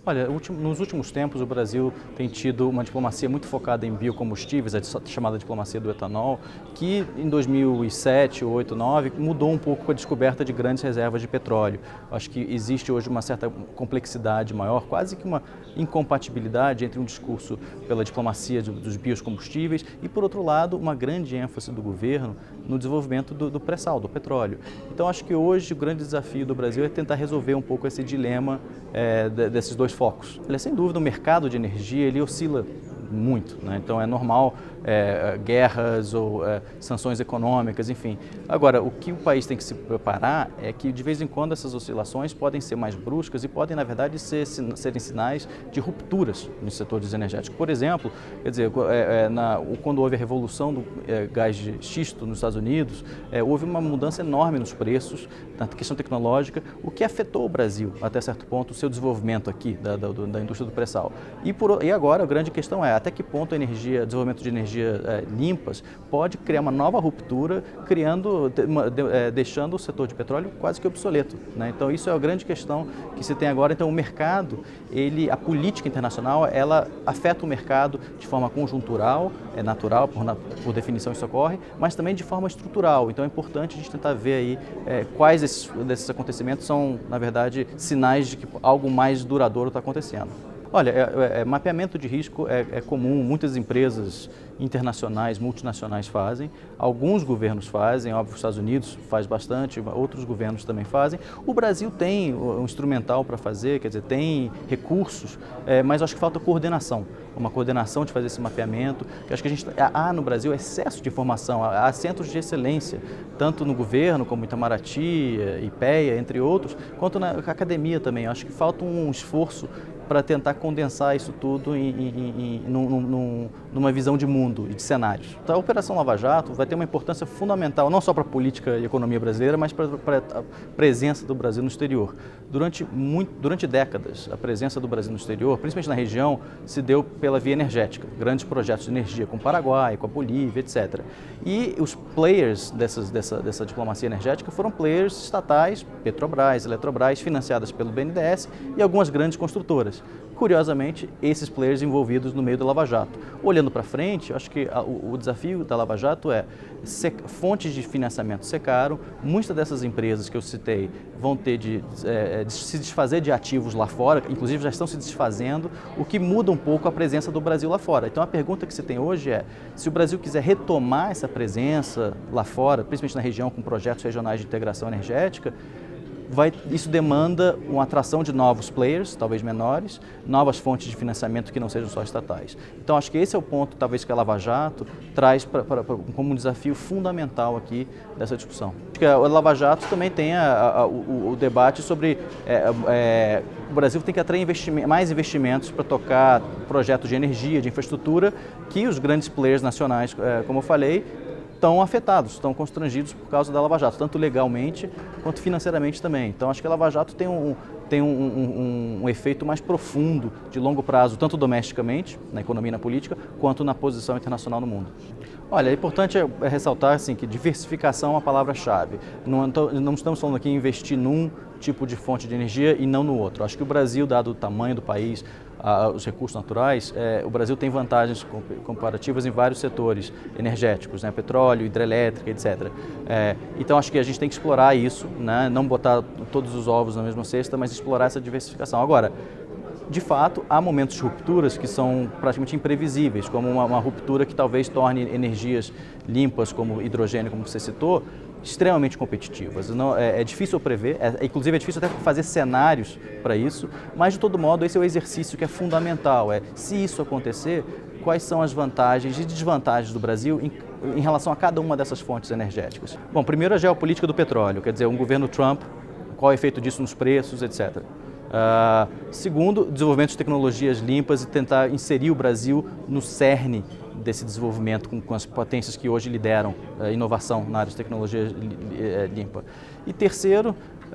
Olha, nos últimos tempos o Brasil tem tido uma diplomacia muito focada em biocombustíveis, a chamada diplomacia do etanol, que em 2007, 2008, 2009 mudou um pouco com a descoberta de grandes reservas de petróleo. Acho que existe hoje uma certa complexidade maior, quase que uma incompatibilidade entre um discurso pela diplomacia dos biocombustíveis e, por outro lado, uma grande ênfase do governo no desenvolvimento do pré-sal, do petróleo. Então acho que hoje o grande desafio do Brasil é tentar resolver um pouco esse dilema desses dois focos. Sem dúvida, o mercado de energia ele oscila muito, né? Então é normal guerras ou sanções econômicas, enfim. Agora, o que o país tem que se preparar é que de vez em quando essas oscilações podem ser mais bruscas e podem, na verdade, serem sinais de rupturas nos setores energéticos. Por exemplo, quer dizer, quando houve a revolução do gás de xisto nos Estados Unidos, houve uma mudança enorme nos preços, na questão tecnológica, o que afetou o Brasil, até certo ponto, o seu desenvolvimento aqui da indústria do pré-sal. E agora a grande questão é até que ponto o desenvolvimento de energia limpas pode criar uma nova ruptura, deixando o setor de petróleo quase que obsoleto, né? Então isso é a grande questão que se tem agora. Então o mercado, a política internacional, ela afeta o mercado de forma conjuntural, é natural, por definição isso ocorre, mas também de forma estrutural. Então é importante a gente tentar ver aí quais desses acontecimentos são, na verdade, sinais de que algo mais duradouro está acontecendo. Olha, mapeamento de risco é comum, muitas empresas internacionais, multinacionais fazem, alguns governos fazem, óbvio, os Estados Unidos faz bastante, outros governos também fazem. O Brasil tem um instrumental para fazer, quer dizer, tem recursos, mas acho que falta coordenação, uma coordenação de fazer esse mapeamento, que acho que há no Brasil excesso de informação, há centros de excelência, tanto no governo como Itamaraty, IPEA, entre outros, quanto na academia também. Acho que falta um esforço para tentar condensar isso tudo numa visão de mundo e de cenários. Então, a Operação Lava Jato vai ter uma importância fundamental, não só para a política e economia brasileira, mas para a presença do Brasil no exterior. Durante décadas, a presença do Brasil no exterior, principalmente na região, se deu pela via energética. Grandes projetos de energia com o Paraguai, com a Bolívia, etc. E os players dessa diplomacia energética foram players estatais, Petrobras, Eletrobras, financiadas pelo BNDES e algumas grandes construtoras. Curiosamente, esses players envolvidos no meio da Lava Jato. Olhando para frente, acho que o desafio da Lava Jato fontes de financiamento secaram, muitas dessas empresas que eu citei vão ter de se desfazer de ativos lá fora, inclusive já estão se desfazendo, o que muda um pouco a presença do Brasil lá fora. Então a pergunta que se tem hoje é, se o Brasil quiser retomar essa presença lá fora, principalmente na região com projetos regionais de integração energética, isso demanda uma atração de novos players, talvez menores, novas fontes de financiamento que não sejam só estatais. Então acho que esse é o ponto, talvez, que a Lava Jato traz como um desafio fundamental aqui dessa discussão. Acho que a Lava Jato também tem o debate sobre o Brasil tem que atrair mais investimentos para tocar projetos de energia, de infraestrutura, que os grandes players nacionais, como eu falei, estão afetados, estão constrangidos por causa da Lava Jato, tanto legalmente quanto financeiramente também. Então acho que a Lava Jato tem um efeito mais profundo, de longo prazo, tanto domesticamente, na economia e na política, quanto na posição internacional no mundo. Olha, é importante ressaltar assim, que diversificação é uma palavra-chave. Não estamos falando aqui em investir num tipo de fonte de energia e não no outro. Acho que o Brasil, dado o tamanho do país, os recursos naturais, o Brasil tem vantagens comparativas em vários setores energéticos, né? Petróleo, hidrelétrica, etc. Então acho que a gente tem que explorar isso, né? Não botar todos os ovos na mesma cesta, mas explorar essa diversificação. Agora, de fato, há momentos de rupturas que são praticamente imprevisíveis, como uma ruptura que talvez torne energias limpas, como hidrogênio, como você citou, extremamente competitivas. É difícil prever, inclusive é difícil até fazer cenários para isso, mas de todo modo esse é o exercício que é fundamental, se isso acontecer, quais são as vantagens e desvantagens do Brasil em relação a cada uma dessas fontes energéticas. Bom, primeiro a geopolítica do petróleo, quer dizer, um governo Trump, qual é o efeito disso nos preços, etc. Segundo, desenvolvimento de tecnologias limpas e tentar inserir o Brasil no cerne desse desenvolvimento com as potências que hoje lideram a inovação na área de tecnologia limpa. E terceiro,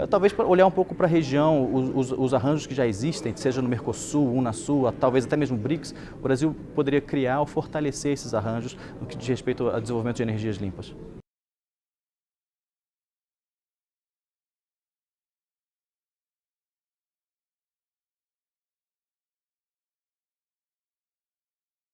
talvez para olhar um pouco para a região, os arranjos que já existem, seja no Mercosul, Unasul, talvez até mesmo BRICS, o Brasil poderia criar ou fortalecer esses arranjos no que diz respeito ao desenvolvimento de energias limpas.